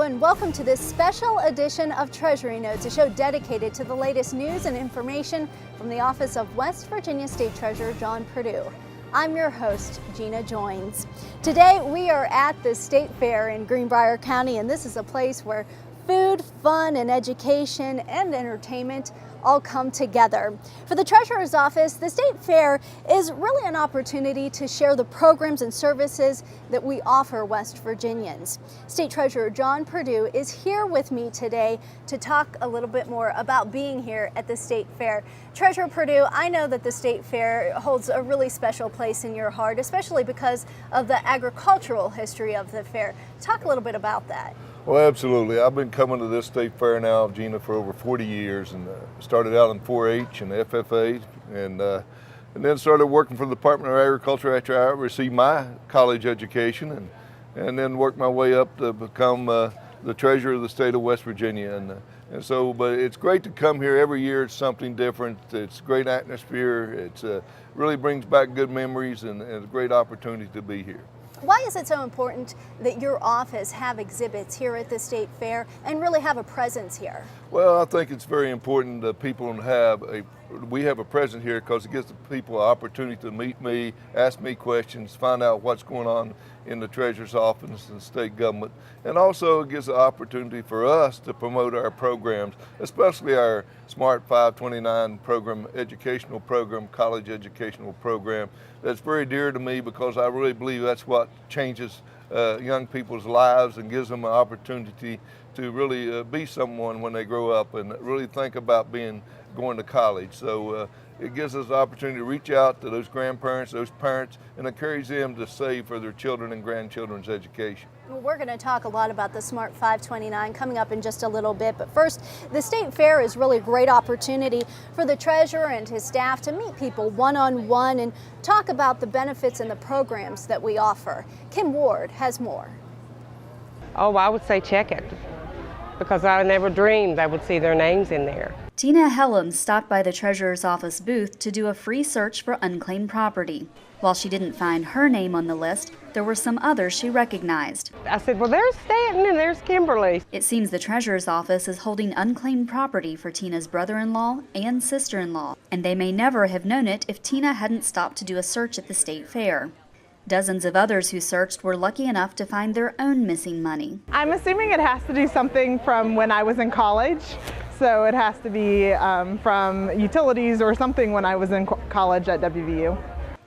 and welcome to this special edition of Treasury Notes, a show dedicated to the latest news and information from the office of West Virginia State Treasurer John Perdue. I'm your host, Gina Joins. Today we are at the State Fair in Greenbrier County, and this is a place where food, fun, and education and entertainment all come together. For the Treasurer's Office, the State Fair is really an opportunity to share the programs and services that we offer West Virginians. State Treasurer John Perdue is here with me today to talk a little bit more about being here at the State Fair. Treasurer Perdue, I know that the State Fair holds a really special place in your heart, especially because of the agricultural history of the fair. Talk a little bit about that. Well, absolutely. I've been coming to this state fair now, Gina, for over 40 years, and started out in 4-H and FFA, and then started working for the Department of Agriculture after I received my college education, and then worked my way up to become the treasurer of the state of West Virginia. But it's great to come here every year. It's something different. It's a great atmosphere. It's really brings back good memories, and it's a great opportunity to be here. Why is it so important that your office have exhibits here at the State Fair and really have a presence here? Well, I think it's very important that people we have a presence here because it gives the people an opportunity to meet me, ask me questions, find out what's going on in the Treasurer's Office and state government. And also it gives an opportunity for us to promote our programs, especially our Smart 529 program, educational program, college educational program. That's very dear to me because I really believe that's what changes young people's lives and gives them an opportunity to really be someone when they grow up and really think about going to college. So it gives us the opportunity to reach out to those grandparents, those parents, and encourage them to save for their children and grandchildren's education. Well, we're going to talk a lot about the Smart 529 coming up in just a little bit, but first, the State Fair is really a great opportunity for the treasurer and his staff to meet people one-on-one and talk about the benefits and the programs that we offer. Kim Ward has more. Oh, I would say check it, because I never dreamed I would see their names in there. Tina Helms stopped by the Treasurer's Office booth to do a free search for unclaimed property. While she didn't find her name on the list, there were some others she recognized. I said, well, there's Stanton and there's Kimberly. It seems the Treasurer's Office is holding unclaimed property for Tina's brother-in-law and sister-in-law, and they may never have known it if Tina hadn't stopped to do a search at the State Fair. Dozens of others who searched were lucky enough to find their own missing money. I'm assuming it has to do something from when I was in college. So it has to be from utilities or something when I was in college at WVU.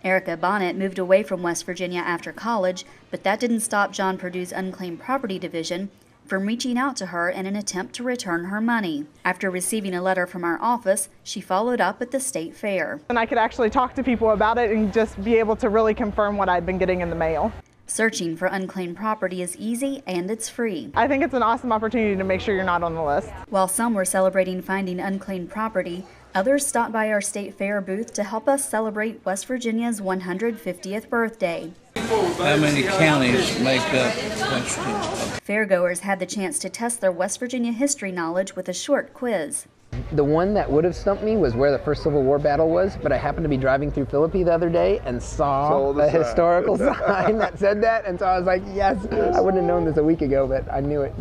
Erica Bonnet moved away from West Virginia after college, but that didn't stop John Perdue's Unclaimed Property Division from reaching out to her in an attempt to return her money. After receiving a letter from our office, she followed up at the State Fair. And I could actually talk to people about it and just be able to really confirm what I'd been getting in the mail. Searching for unclaimed property is easy and it's free. I think it's an awesome opportunity to make sure you're not on the list. While some were celebrating finding unclaimed property, others stopped by our State Fair booth to help us celebrate West Virginia's 150th birthday. How many counties make up West Virginia? Fairgoers had the chance to test their West Virginia history knowledge with a short quiz. The one that would have stumped me was where the first Civil War battle was, but I happened to be driving through Philippi the other day and saw a historical sign that said that, and so I was like, yes, I wouldn't have known this a week ago, but I knew it.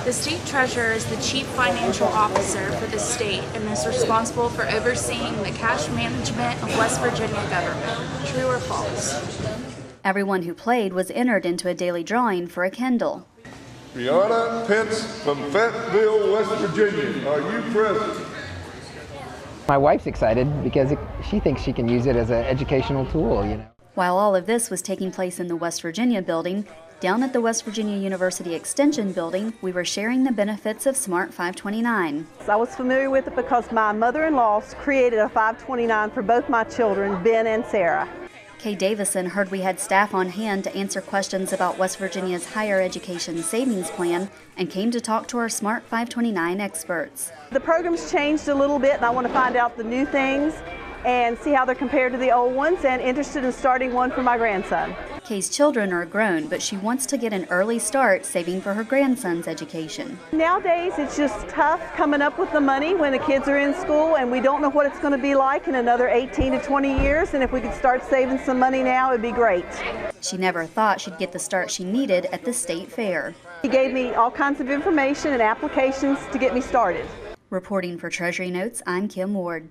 The state treasurer is the chief financial officer for the state and is responsible for overseeing the cash management of West Virginia government. True or false? Everyone who played was entered into a daily drawing for a Kindle. Brianna Pence from Fayetteville, West Virginia. Are you present? My wife's excited because she thinks she can use it as an educational tool, you know. While all of this was taking place in the West Virginia building, down at the West Virginia University Extension building, we were sharing the benefits of Smart 529. I was familiar with it because my mother-in-law created a 529 for both my children, Ben and Sarah. Kay Davison heard we had staff on hand to answer questions about West Virginia's higher education savings plan and came to talk to our Smart 529 experts. The program's changed a little bit and I want to find out the new things and see how they're compared to the old ones, and interested in starting one for my grandson. Kay's children are grown, but she wants to get an early start saving for her grandson's education. Nowadays, it's just tough coming up with the money when the kids are in school, and we don't know what it's going to be like in another 18 to 20 years, and if we could start saving some money now, it'd be great. She never thought she'd get the start she needed at the state fair. He gave me all kinds of information and applications to get me started. Reporting for Treasury Notes, I'm Kim Ward.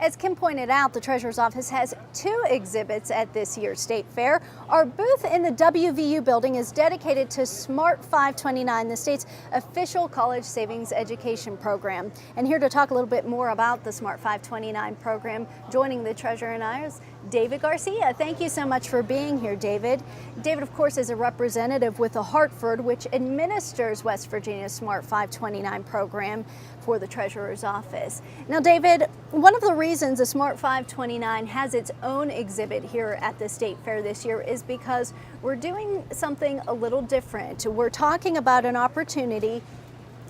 As Kim pointed out, the Treasurer's Office has 2 exhibits at this year's State Fair. Our booth in the WVU building is dedicated to Smart 529, the state's official college savings education program. And here to talk a little bit more about the Smart 529 program, joining the Treasurer and I is David Garcia. Thank you so much for being here, David. David, of course, is a representative with the Hartford, which administers West Virginia's Smart 529 program for the Treasurer's Office. Now, David, one of the reasons the Smart 529 has its own exhibit here at the State Fair this year is because we're doing something a little different. We're talking about an opportunity,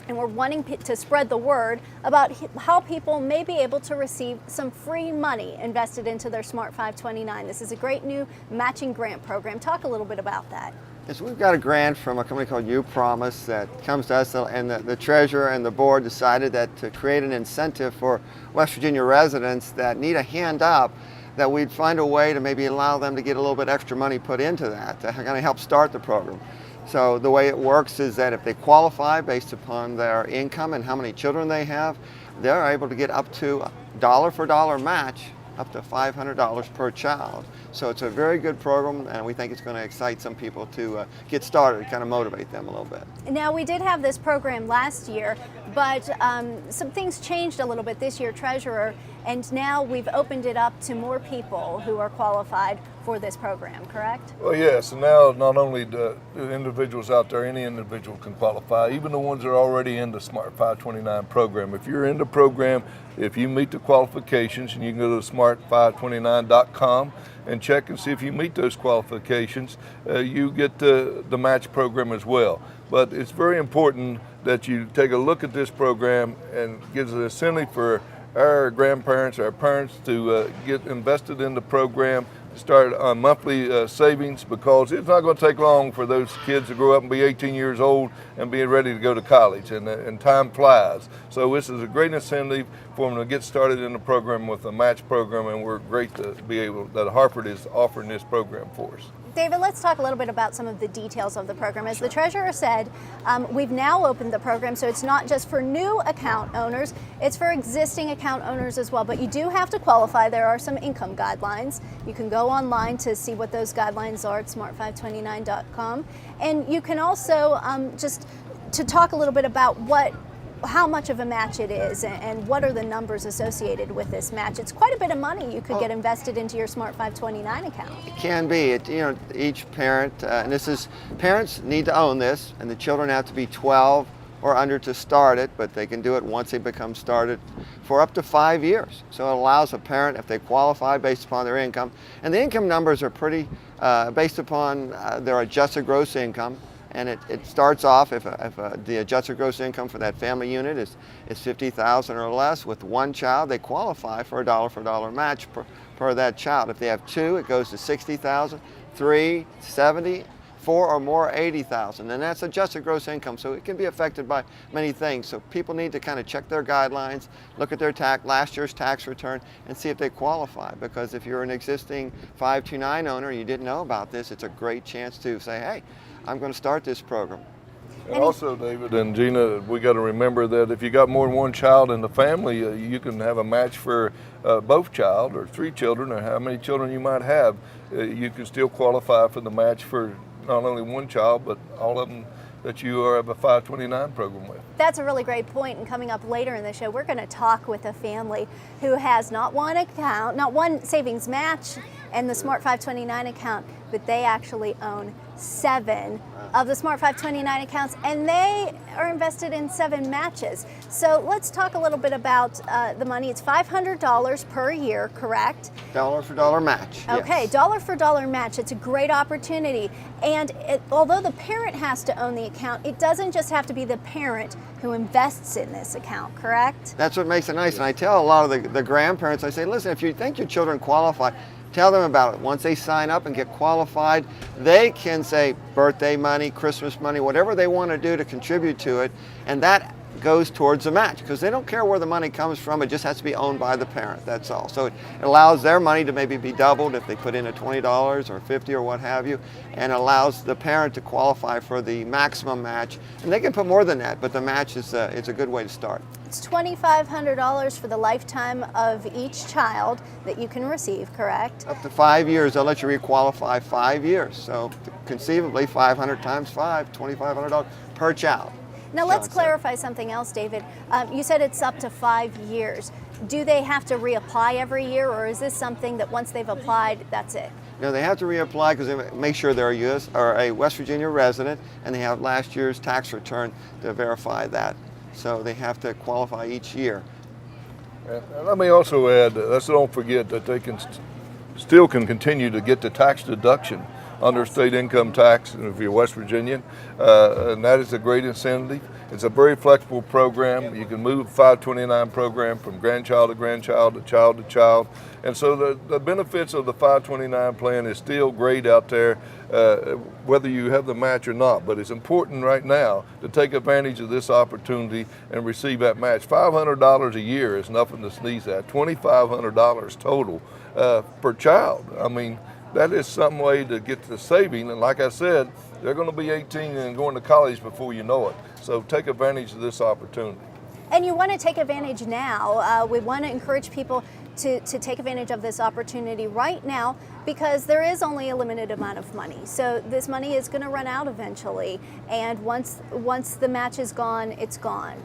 and we're wanting to spread the word about how people may be able to receive some free money invested into their Smart 529. This is a great new matching grant program. Talk a little bit about that. Yes, we've got a grant from a company called You Promise that comes to us, and the treasurer and the board decided that to create an incentive for West Virginia residents that need a hand up, that we'd find a way to maybe allow them to get a little bit extra money put into that to kind of help start the program. So the way it works is that if they qualify based upon their income and how many children they have, they're able to get up to dollar for dollar match, up to $500 per child. So it's a very good program, and we think it's going to excite some people to get started, kind of motivate them a little bit. Now, we did have this program last year, but some things changed a little bit this year, Treasurer, and now we've opened it up to more people who are qualified for this program, correct? Well, yes, and now not only the individuals out there, any individual can qualify, even the ones that are already in the Smart 529 program. If you're in the program, if you meet the qualifications, and you can go to smart529.com and check and see if you meet those qualifications, you get the match program as well. But it's very important that you take a look at this program and gives an incentive for our grandparents, our parents to get invested in the program, start on monthly savings, because it's not going to take long for those kids to grow up and be 18 years old and be ready to go to college, and time flies. So this is a great incentive for them to get started in the program with a match program, and we're great to be able, that Hartford is offering this program for us. David, let's talk a little bit about some of the details of the program. As the Treasurer said, we've now opened the program, so it's not just for new account owners, it's for existing account owners as well. But you do have to qualify. There are some income guidelines. You can go online to see what those guidelines are at smart529.com. And you can also, just to talk a little bit about how much of a match it is and what are the numbers associated with this match. It's quite a bit of money you could get invested into your Smart 529 account. It can be. Each parent, and parents need to own this, and the children have to be 12 or under to start it, but they can do it once they become started for up to 5 years. So it allows a parent, if they qualify based upon their income, and the income numbers are pretty based upon their adjusted gross income. And it starts off if the adjusted gross income for that family unit is $50,000 or less. With one child, they qualify for a dollar for dollar match per that child. If they have 2, it goes to $60,000, 3, $70,000, 4 or more, $80,000, and that's adjusted gross income. So it can be affected by many things. So people need to kind of check their guidelines, look at their last year's tax return, and see if they qualify. Because if you're an existing 529 owner and you didn't know about this, it's a great chance to say, hey, I'm going to start this program. And also, David and Gina, we got to remember that if you got more than one child in the family, you can have a match for both child or 3 children, or how many children you might have. You can still qualify for the match for not only one child, but all of them that you have a 529 program with. That's a really great point, and coming up later in the show, we're going to talk with a family who has not one account, not one savings match and the Smart 529 account, but they actually own 7 of the Smart 529 accounts, and they are invested in 7 matches. So let's talk a little bit about the money. It's $500 per year, correct? Dollar for dollar match. Okay, yes. Dollar for dollar match. It's a great opportunity. And although the parent has to own the account, it doesn't just have to be the parent who invests in this account, correct? That's what makes it nice. And I tell a lot of the grandparents, I say, listen, if you think your children qualify, Tell them about it. Once they sign up and get qualified, they can say birthday money, Christmas money, whatever they want to do to contribute to it, and that goes towards the match, because they don't care where the money comes from. It just has to be owned by the parent, that's all. So it allows their money to maybe be doubled if they put in a $20 or $50 or what have you, and allows the parent to qualify for the maximum match. And they can put more than that, but the match is it's a good way to start. It's $2,500 for the lifetime of each child that you can receive, correct? Up to 5 years, they'll let you requalify 5 years. So conceivably 500 times 5, $2,500 per child. Now let's clarify something else, David. You said it's up to 5 years. Do they have to reapply every year, or is this something that once they've applied, that's it? No, they have to reapply because they make sure they're a U.S. or a West Virginia resident, and they have last year's tax return to verify that. So they have to qualify each year. And let me also add, let's don't forget that they can still continue to get the tax deduction under state income tax if you're West Virginian, and that is a great incentive. It's a very flexible program. You can move 529 program from grandchild to grandchild, to child to child. And so the benefits of the 529 plan is still great out there, whether you have the match or not. But it's important right now to take advantage of this opportunity and receive that match. $500 a year is nothing to sneeze at. $2,500 total per child. I mean, that is some way to get to saving, and like I said, they're going to be 18 and going to college before you know it. So take advantage of this opportunity. And you want to take advantage now. We want to encourage people to take advantage of this opportunity right now, because there is only a limited amount of money. So this money is going to run out eventually, and once the match is gone, it's gone.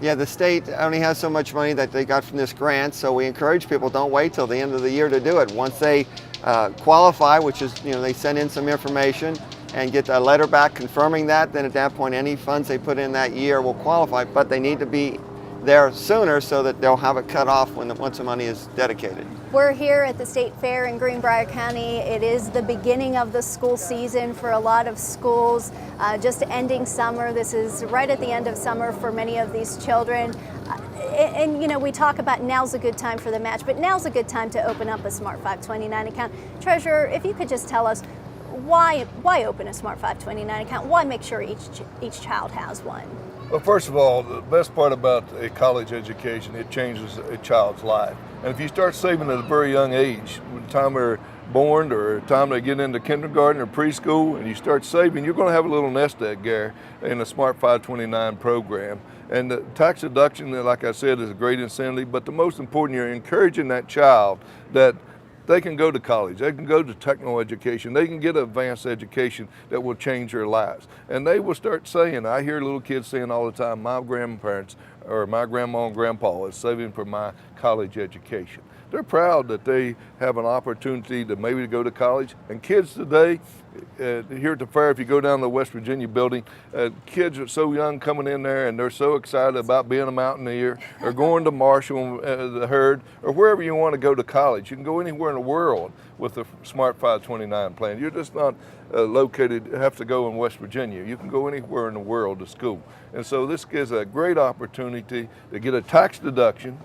Yeah, the state only has so much money that they got from this grant, so we encourage people, don't wait till the end of the year to do it. Once they qualify, which is, they send in some information and get a letter back confirming that, then at that point any funds they put in that year will qualify, but they need to be there sooner so that they'll have it cut off once the money is dedicated. We're here at the State Fair in Greenbrier County. It is the beginning of the school season for a lot of schools, just ending summer. This is right at the end of summer for many of these children. And we talk about now's a good time for the match, but now's a good time to open up a Smart 529 account. Treasurer, if you could just tell us why open a Smart 529 account? Why make sure each child has one? Well, first of all, the best part about a college education, it changes a child's life. And if you start saving at a very young age, from the time they're born or the time they get into kindergarten or preschool, and you start saving, you're going to have a little nest egg there in the Smart 529 program. And the tax deduction, like I said, is a great incentive, but the most important, you're encouraging that child that they can go to college, they can go to technical education, they can get advanced education that will change their lives. And they will start saying, I hear little kids saying all the time, my grandparents or my grandma and grandpa is saving for my college education. They're proud that they have an opportunity to maybe go to college. And kids today, here at the fair, if you go down to the West Virginia building, kids are so young coming in there and they're so excited about being a mountaineer or going to Marshall, the herd, or wherever you want to go to college. You can go anywhere in the world with the Smart 529 plan. You're just not have to go in West Virginia. You can go anywhere in the world to school. And so this gives a great opportunity to get a tax deduction,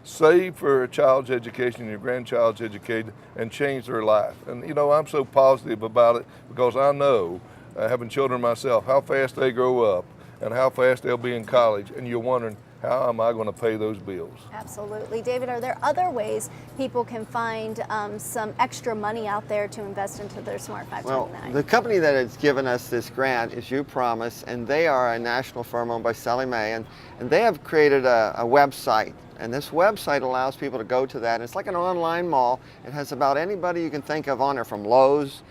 save for a child's education, your grandchild's education, and change their life. And I'm so positive about it because I know, having children myself, how fast they grow up and how fast they'll be in college, and you're wondering, how am I going to pay those bills? Absolutely. David, are there other ways people can find some extra money out there to invest into their Smart 529? Well, the company that has given us this grant is You Promise, and they are a national firm owned by Sally May, and they have created a website. And this website allows people to go to that. It's like an online mall. It has about anybody you can think of on there, from Lowe's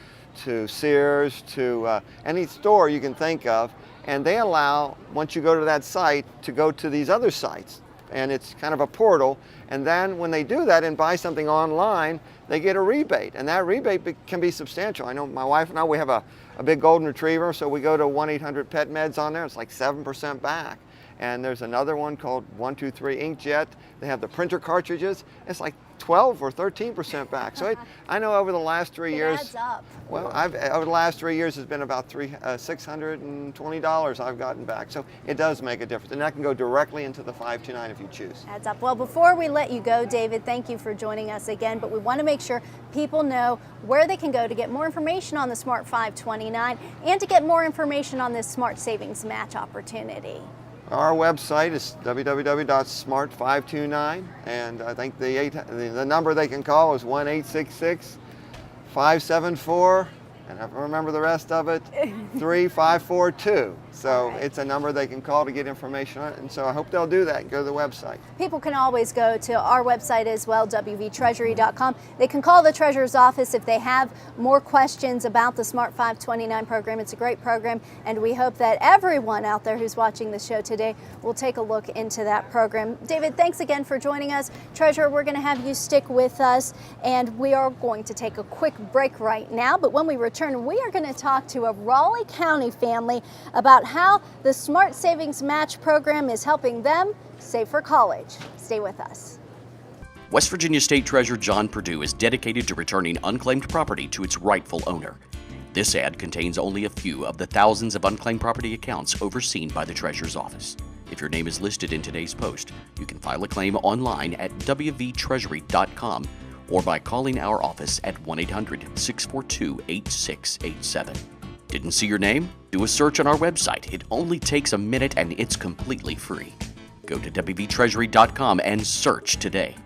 to Sears to any store you can think of. And they allow, once you go to that site, to go to these other sites. And it's kind of a portal. And then when they do that and buy something online, they get a rebate. And that rebate can be substantial. I know my wife and I, we have a big golden retriever, so we go to 1-800-PET-MEDS on there. It's like 7% back. And there's another one called 123 Inkjet. They have the printer cartridges. It's like 12 or 13% back. So I know over the last 3 years, adds up. well, over the last 3 years, it's been about $620 I've gotten back. So it does make a difference, and that can go directly into the 529 if you choose. Adds up. Well, before we let you go, David, thank you for joining us again, but we want to make sure people know where they can go to get more information on the Smart 529 and to get more information on this Smart Savings Match opportunity. Our website is www.smart529, and I think the number they can call is 1-866-574, and I remember the rest of it, 3542. So it's a number they can call to get information on it, and so I hope they'll do that and go to the website. People can always go to our website as well, wvtreasury.com. They can call the Treasurer's office if they have more questions about the Smart 529 program. It's a great program, and we hope that everyone out there who's watching the show today will take a look into that program. David, thanks again for joining us. Treasurer, we're going to have you stick with us, and we are going to take a quick break right now, but when we return, we are going to talk to a Raleigh County family about how the Smart Savings Match program is helping them save for college. Stay with us. West Virginia State Treasurer John Perdue is dedicated to returning unclaimed property to its rightful owner. This ad contains only a few of the thousands of unclaimed property accounts overseen by the Treasurer's office. If your name is listed in today's post, you can file a claim online at wvtreasury.com or by calling our office at 1-800-642-8687. Didn't see your name? Do a search on our website. It only takes a minute and it's completely free. Go to wvtreasury.com and search today.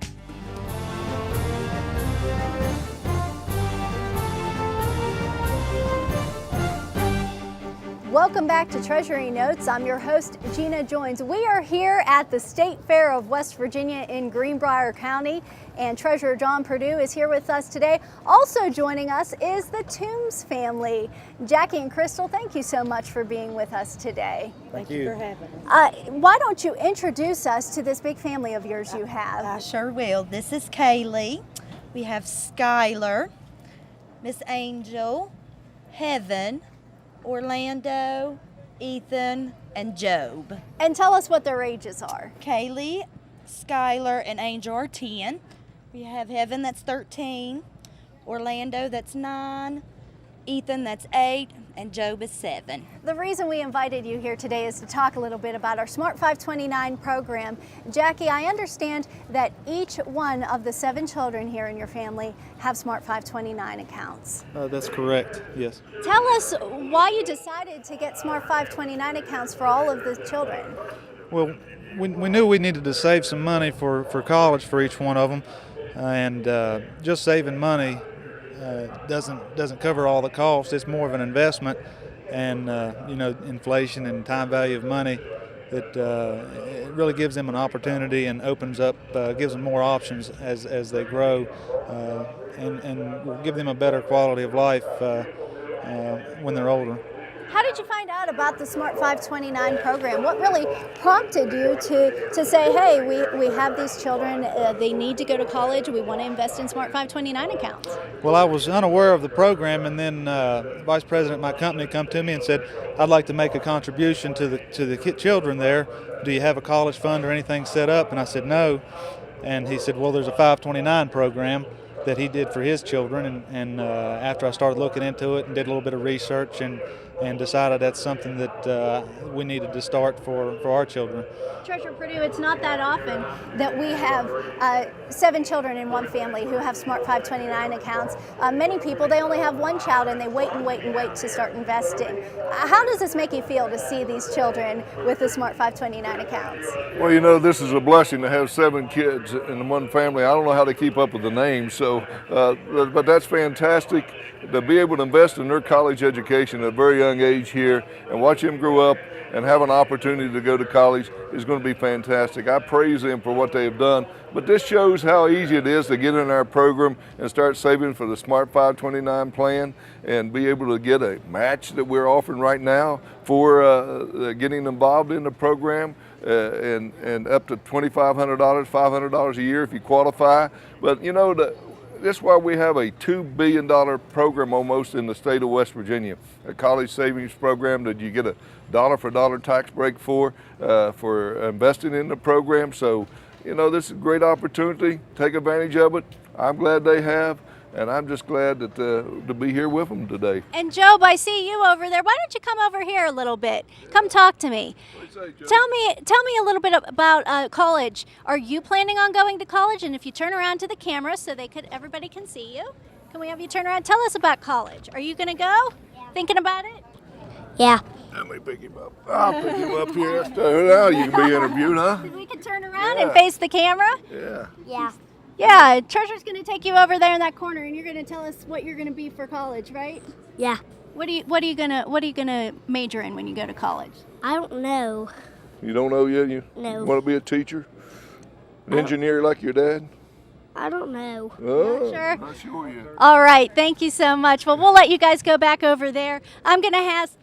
Welcome back to Treasury Notes. I'm your host, Gina Joins. We are here at the State Fair of West Virginia in Greenbrier County, and Treasurer John Perdue is here with us today. Also joining us is the Toombs family. Jackie and Crystal, thank you so much for being with us today. Thank you for having us. Why don't you introduce us to this big family of yours you have? I sure will. This is Kaylee. We have Skylar, Miss Angel, Heaven, Orlando, Ethan, and Job. And tell us what their ages are. Kaylee, Skylar, and Angel are 10. We have Heaven, that's 13. Orlando, that's 9. Ethan, that's 8. And Job is 7. The reason we invited you here today is to talk a little bit about our Smart 529 program. Jackie, I understand that each one of the 7 children here in your family have Smart 529 accounts. That's correct, yes. Tell us why you decided to get Smart 529 accounts for all of the children. Well, we knew we needed to save some money for college for each one of them, and just saving money doesn't cover all the costs. It's more of an investment, and inflation and time value of money, that it really gives them an opportunity and opens up, gives them more options as they grow, and will give them a better quality of life when they're older. How did you find out about the Smart 529 program? What really prompted you to say, hey, we have these children, they need to go to college, we want to invest in Smart 529 accounts? Well, I was unaware of the program, and then Vice President of my company come to me and said, I'd like to make a contribution to the children there. Do you have a college fund or anything set up? And I said, no. And he said, well, there's a 529 program that he did for his children, and after I started looking into it and did a little bit of research and decided that's something that we needed to start for our children. Treasurer Perdue, it's not that often that we have 7 children in one family who have Smart 529 accounts. Many people, they only have 1 child and they wait to start investing. How does this make you feel to see these children with the Smart 529 accounts? Well, this is a blessing to have 7 kids in one family. I don't know how to keep up with the names, but that's fantastic. To be able to invest in their college education at a very young age here and watch them grow up and have an opportunity to go to college is going to be fantastic. I praise them for what they have done, but this shows how easy it is to get in our program and start saving for the Smart 529 plan and be able to get a match that we're offering right now for getting involved in the program, and up to $2,500, $500 a year if you qualify. But that's why we have a $2 billion program almost in the state of West Virginia, a college savings program that you get a dollar for dollar tax break for investing in the program. So you know, this is a great opportunity. Take advantage of it. I'm glad they have, and I'm just glad that to be here with them today. And Job, I see you over there. Why don't you come over here a little bit? Come talk to me. What do you say, Joe? Tell me a little bit about college. Are you planning on going to college? And if you turn around to the camera so everybody can see you. Can we have you turn around? Tell us about college. Are you going to go? Yeah. Thinking about it? Yeah. Let me pick him up. I'll pick him up here. Now you can be interviewed, huh? We can turn around and face the camera? Yeah. Yeah. Yeah, Treasure's going to take you over there in that corner, and you're going to tell us what you're going to be for college, right? Yeah. What are you gonna major in when you go to college? I don't know. You don't know yet? You want to be a teacher? An engineer like your dad? I don't know. Oh, Not sure? Not sure yet. All right, thank you so much. Well, we'll let you guys go back over there. I'm gonna ask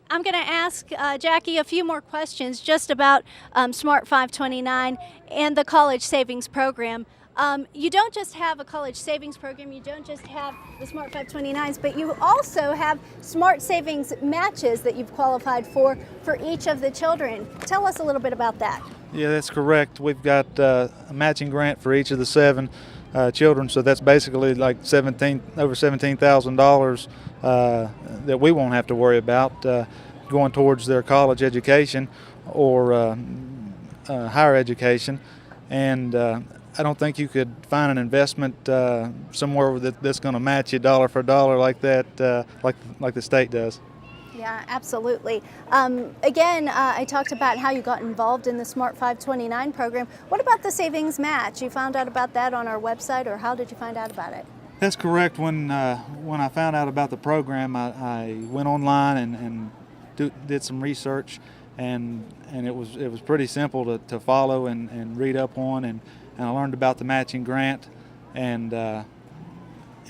Jackie a few more questions just about Smart 529 and the college savings program. You don't just have a college savings program, you don't just have the Smart 529s, but you also have Smart Savings matches that you've qualified for each of the children. Tell us a little bit about that. Yeah, that's correct. We've got a matching grant for each of the 7 children, so that's basically like over $17,000 that we won't have to worry about going towards their college education or higher education. And I don't think you could find an investment somewhere that's going to match you dollar for dollar like that, like the state does. Yeah, absolutely. Again, I talked about how you got involved in the Smart 529 program. What about the savings match? You found out about that on our website, or how did you find out about it? That's correct. When I found out about the program, I went online and did some research, and it was pretty simple to follow and read up on, and I learned about the matching grant, and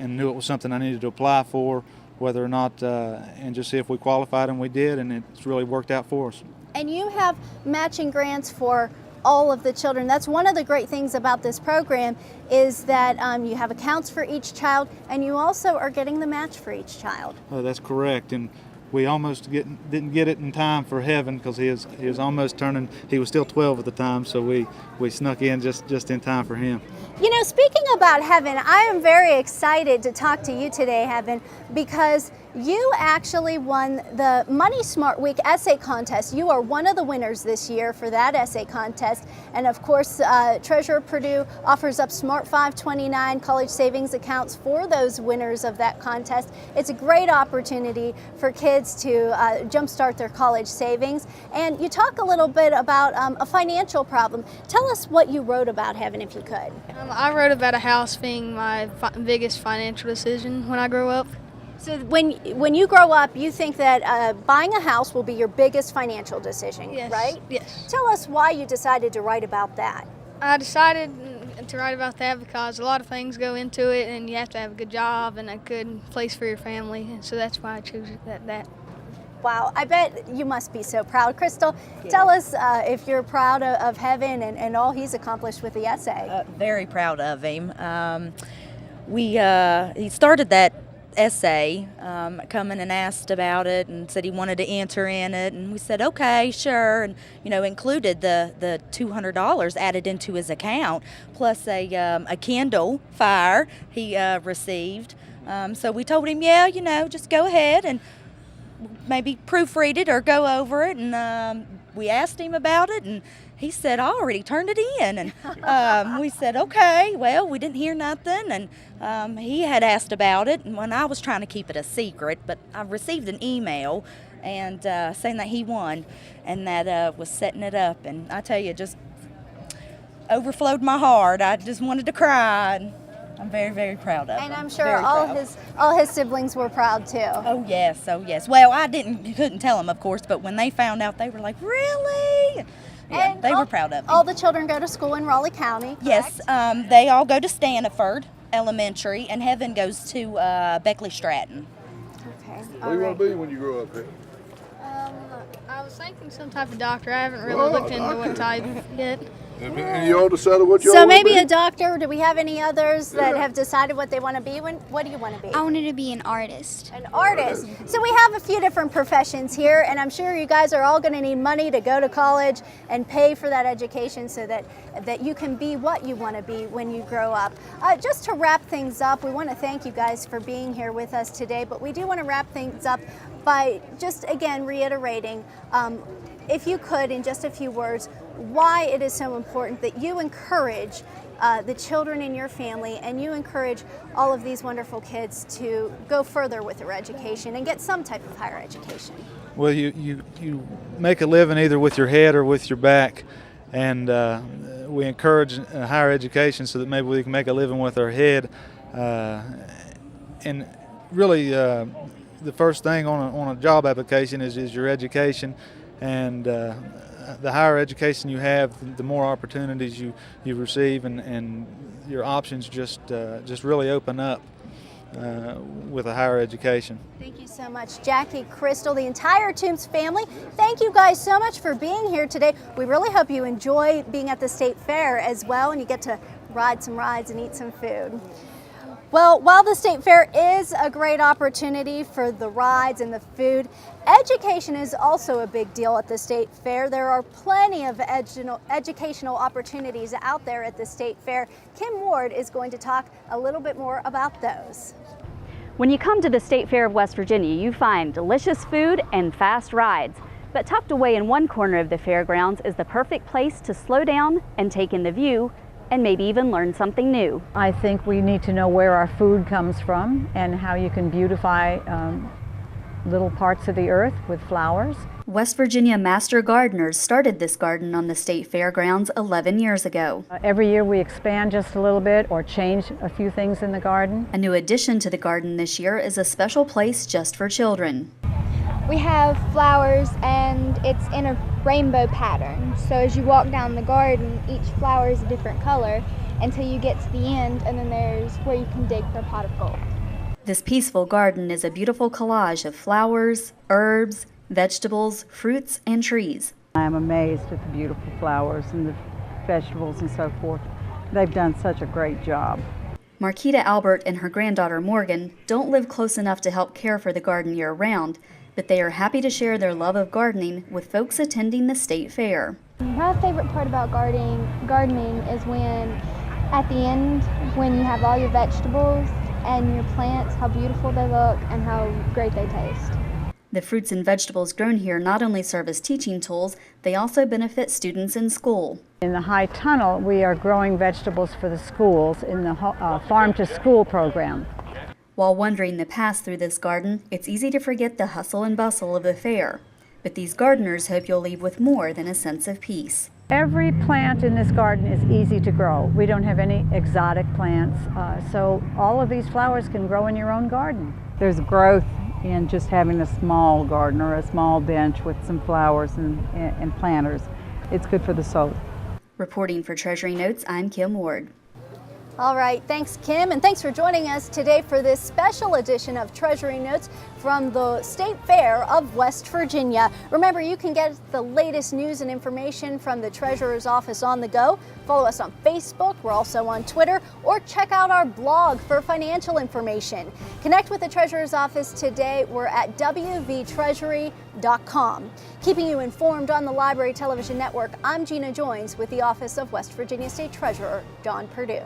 knew it was something I needed to apply for, whether or not, and just see if we qualified, and we did, and it's really worked out for us. And you have matching grants for all of the children. That's one of the great things about this program, is that you have accounts for each child, and you also are getting the match for each child. That's correct, and we almost didn't get it in time for Heaven, because he was almost turning. He was still 12 at the time, so we snuck in just in time for him. You know, speaking about Heaven, I am very excited to talk to you today, Heaven, because you actually won the Money Smart Week essay contest. You are one of the winners this year for that essay contest. And of course, Treasurer Perdue offers up Smart 529 college savings accounts for those winners of that contest. It's a great opportunity for kids to jumpstart their college savings. And you talk a little bit about a financial problem. Tell us what you wrote about, Heaven, if you could. I wrote about a house being my biggest financial decision when I grow up. So when you grow up, you think that buying a house will be your biggest financial decision, yes, right? Yes. Tell us why you decided to write about that. I decided to write about that because a lot of things go into it, and you have to have a good job and a good place for your family, and so that's why I chose that. Wow, I bet you must be so proud. Crystal, tell us if you're proud of Heaven and all he's accomplished with the essay. Very proud of him. He started that essay, coming and asked about it and said he wanted to enter in it, and we said okay, sure, and included the $200 added into his account, plus a Kindle Fire he received. So we told him, just go ahead and maybe proofread it or go over it, and we asked him about it, and he said, I already turned it in. And we said, okay, well, we didn't hear nothing. And he had asked about it, and when I was trying to keep it a secret, but I received an email and saying that he won, and that was setting it up. And I tell you, it just overflowed my heart. I just wanted to cry. And I'm very, very proud of him. And I'm sure all his siblings were proud too. Oh yes. Well, I couldn't tell them, of course, but when they found out, they were like, really? Yeah, and they were proud of me. All the children go to school in Raleigh County, correct? Yes, they all go to Stanford Elementary, and Heaven goes to Beckley Stratton. Okay. What do you want to be when you grow up? I was thinking some type of doctor. I haven't really looked into what type yet. And you all decided what you all So want to maybe be? a doctor. Do we have any others that have decided what they want to be? What do you want to be? I wanted to be an artist. An artist. So we have a few different professions here, and I'm sure you guys are all going to need money to go to college and pay for that education so that you can be what you want to be when you grow up. Just to wrap things up, we want to thank you guys for being here with us today, but we do want to wrap things up by just again reiterating, if you could, in just a few words, why it is so important that you encourage the children in your family and you encourage all of these wonderful kids to go further with their education and get some type of higher education. Well, you make a living either with your head or with your back, and we encourage higher education so that maybe we can make a living with our head. And really, the first thing on a job application is your education, and the higher education you have, the more opportunities you receive, and your options just really open up with a higher education. Thank you so much, Jackie, Crystal, the entire Toombs family. Thank you guys so much for being here today. We really hope you enjoy being at the State Fair as well, and you get to ride some rides and eat some food. Well, while the State Fair is a great opportunity for the rides and the food, education is also a big deal at the State Fair. There are plenty of educational opportunities out there at the State Fair. Kim Ward is going to talk a little bit more about those. When you come to the State Fair of West Virginia, you find delicious food and fast rides. But tucked away in one corner of the fairgrounds is the perfect place to slow down and take in the view, and maybe even learn something new. I think we need to know where our food comes from and how you can beautify little parts of the earth with flowers. West Virginia Master Gardeners started this garden on the State Fairgrounds 11 years ago. Every year we expand just a little bit or change a few things in the garden. A new addition to the garden this year is a special place just for children. We have flowers and it's in a rainbow pattern. So as you walk down the garden, each flower is a different color until you get to the end, and then there's where you can dig for a pot of gold. This peaceful garden is a beautiful collage of flowers, herbs, vegetables, fruits, and trees. I am amazed at the beautiful flowers and the vegetables and so forth. They've done such a great job. Marquita Albert and her granddaughter Morgan don't live close enough to help care for the garden year-round, but they are happy to share their love of gardening with folks attending the State Fair. My favorite part about gardening is when, at the end, when you have all your vegetables and your plants, how beautiful they look and how great they taste. The fruits and vegetables grown here not only serve as teaching tools, they also benefit students in school. In the High Tunnel, we are growing vegetables for the schools in the Farm to School program. While wandering the paths through this garden, it's easy to forget the hustle and bustle of the fair. But these gardeners hope you'll leave with more than a sense of peace. Every plant in this garden is easy to grow. We don't have any exotic plants, so all of these flowers can grow in your own garden. There's growth in just having a small garden or a small bench with some flowers and planters. It's good for the soul. Reporting for Treasury Notes, I'm Kim Ward. All right, thanks Kim, and thanks for joining us today for this special edition of Treasury Notes from the State Fair of West Virginia. Remember, you can get the latest news and information from the Treasurer's Office on the go. Follow us on Facebook, we're also on Twitter, or check out our blog for financial information. Connect with the Treasurer's Office today. We're at wvtreasury.com. Keeping you informed on the Library Television Network, I'm Gina Joins with the Office of West Virginia State Treasurer John Perdue.